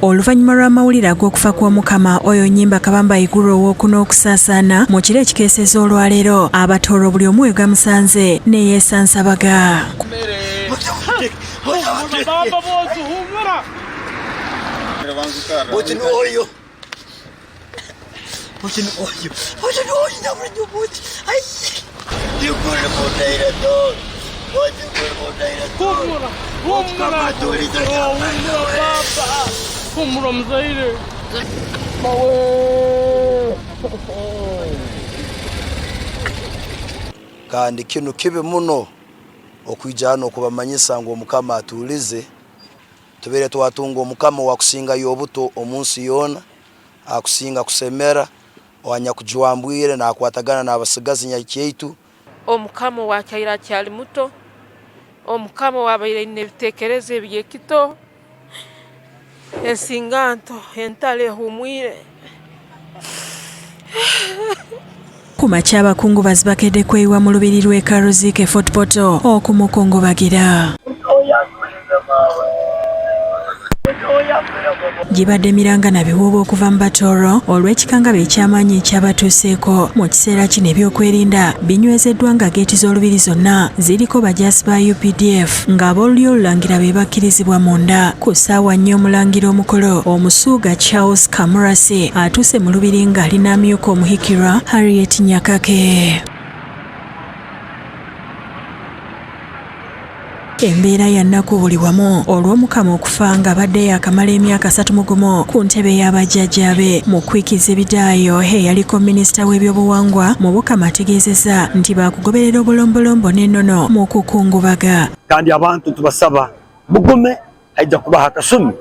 Oluvannyuma lw'amawulire ag'okufa kw'Omukama oyo Nnyimba Kabamba Iguru ow'okuna okusaasaana mu kiro ekikeeseza olwaleero abatooro buli omu we gamusanze ne yeesansabaga. Kandi kino kibe muno okwijja hano okubamanyisa ngu Omukama atuulize tubeere twatunga Omukama wakusinga y'obuto omunsi yoona akusinga kusemera wanya kujiwambwire na akwatagana n'abasigazi nyakyeitu. Omukama wakaira kyali muto, Omukama wabaire n'ebitekerezo ebyekito, ensinganto entale humwire. Kumakya abakungubazi bakedde kweyiwa mu lubiri lw'e Karozike Fort Portal okumukungubagira. Gibadde miranga biwuuba okuva mu Batooro olw'ekikangabwa eky'amaanyi ekyabatuuseeko mu kiseera kino ebyokwerinda binywezeddwa nga geeti z'olubiri zonna ziriko bajaasi ba UPDF ng'ab'olulyo olulangira be bakkirizibwa munda. Ku ssaawa 4 omulangira omukolo Omusuuga Charles Kamurase atuuse mu lubiri ng'alina amyuka omuhikirwa Harriet Nyakake. Embeera ya nnaku buli wamu olw'Omukama okufa ng'abadde yakamala emyaka 31 ku ntebe y'abajjajjaabe. Mu kwikiza ebidaayo eyaliko minisita w'ebyobuwangwa mu Bukama ategeezezza nti baakugoberera obulombolombo n'ennono mu kukungubaga. Kandi abantu tubasaba bugume ajja kubaha akasumi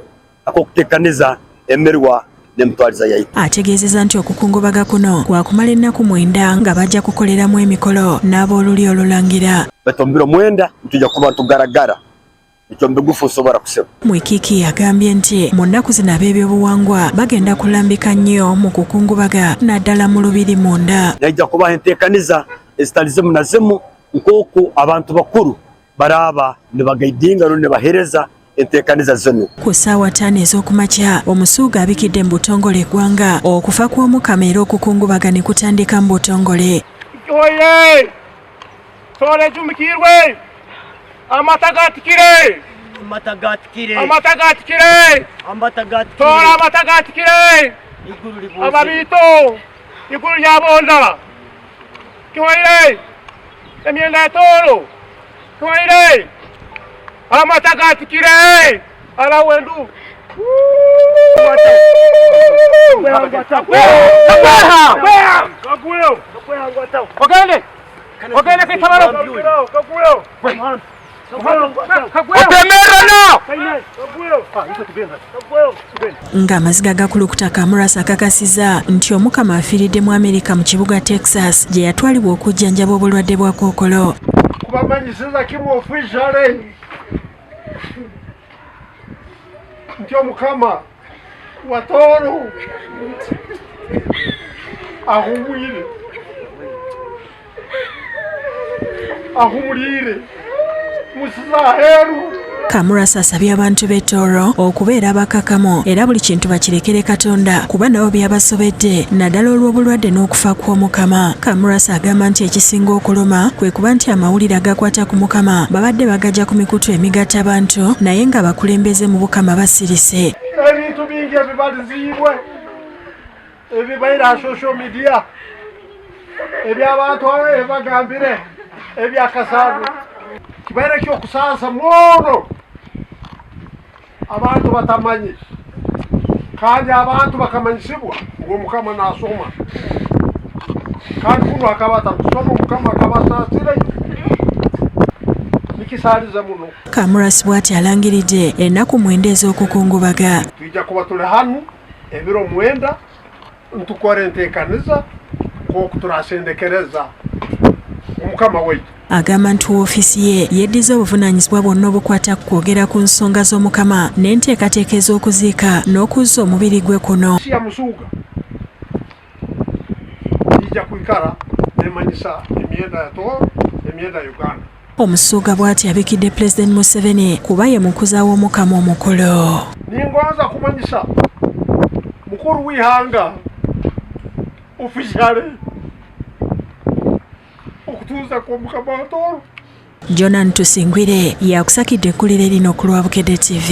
ak'okuteekaniza emmerwa n'emitwaliza yaitu. Ategeezezza nti okukungubaga kuno kwakumala ennaku 9 nga bajja kukoleramu emikolo n'ab'olulyo olulangira. Batombero 9 tujja kuba tugaragara ekyo mbigufu osobola kusema. Mwikiki agambye nti mu nnaku zino ab'ebyobuwangwa bagenda kulambika nnyo mu kukungubaga naddala mu lubiri munda. Najja kubaha enteekaniza ezitalizimu na zimu nk'oku abantu bakulu baraaba ne bagaidinga ne bahereza enteekaniza zino. Ku ssaawa 5 ez'okumakya Omusuuga abikidde mu butongole eggwanga okufa kw'Omukama era okukungubaga ne kutandika mu butongole. Tore jumikirwe amatagatikire tora amatagatikire ababito iguru lyabonda kiwaire emyenda ya toro kiwaire amatagatikire ala wendu Ogende kitabaro kaguyo ng'amaziga gakulukuta Kamurase akakasiza nti Omukama afiiridde mu Amerika mu kibuga Texas gye yatwalibwa okujjanjaba obulwadde bwa kookolo. Kubamanyisiza kimu officially nti Omukama Watooro ahumwire ahumulire musizaheru. Kamurase asabye abantu b'e Tooro okubeera abakakamu era buli kintu bakirekere Katonda kuba nabo byabasobedde naddala olw'obulwadde n'okufa kw'Omukama. Kamurase agamba nti ekisinga okuluma kwe kuba nti amawulire agakwata ku Mukama babadde bagajja ku mikutu emigatta abantu naye nga bakulembeze mu Bukama basirise. Ebintu bingi ebibalizibwe ebibaira social media eby'abantu ebagambire ebyakasavu kibaire ky'okusaasa mwono abantu batamanyi kandi abantu bakamanyisibwa ng'Omukama naasoma kandi kuno akaba atakusoma Omukama akabasaasire nikisaaliza muno. Kamurase bw'ati alangiridde ennaku 9 ez'okukungubaga. Tujja kuba tuli hanu ebiro 9 ntukore enteekaniza k'oku turasendekereza Omukama waitu. Agamba nti woofiisi ye yeddiza obuvunaanyizibwa bwonna obukwata ku kwogera ku nsonga z'Omukama n'enteekateeka ez'okuziika n'okuzza omubiri gwe kuno. Ya Musuuga ijja kwikara nemanyisa emyenda ya Tooro emyenda ya Uganda. Omusuuga bw'ati abikidde Pulezidenti Museveni kuba ye mukuza w'Omukama omukulu. ningoanza kumanyisa mukuru w'ihanga officiale okutuuza kwa Mukama wa Toro. Jonan Tusingwire yakusakidde ekkuliro lino ku Lwabukedde TV.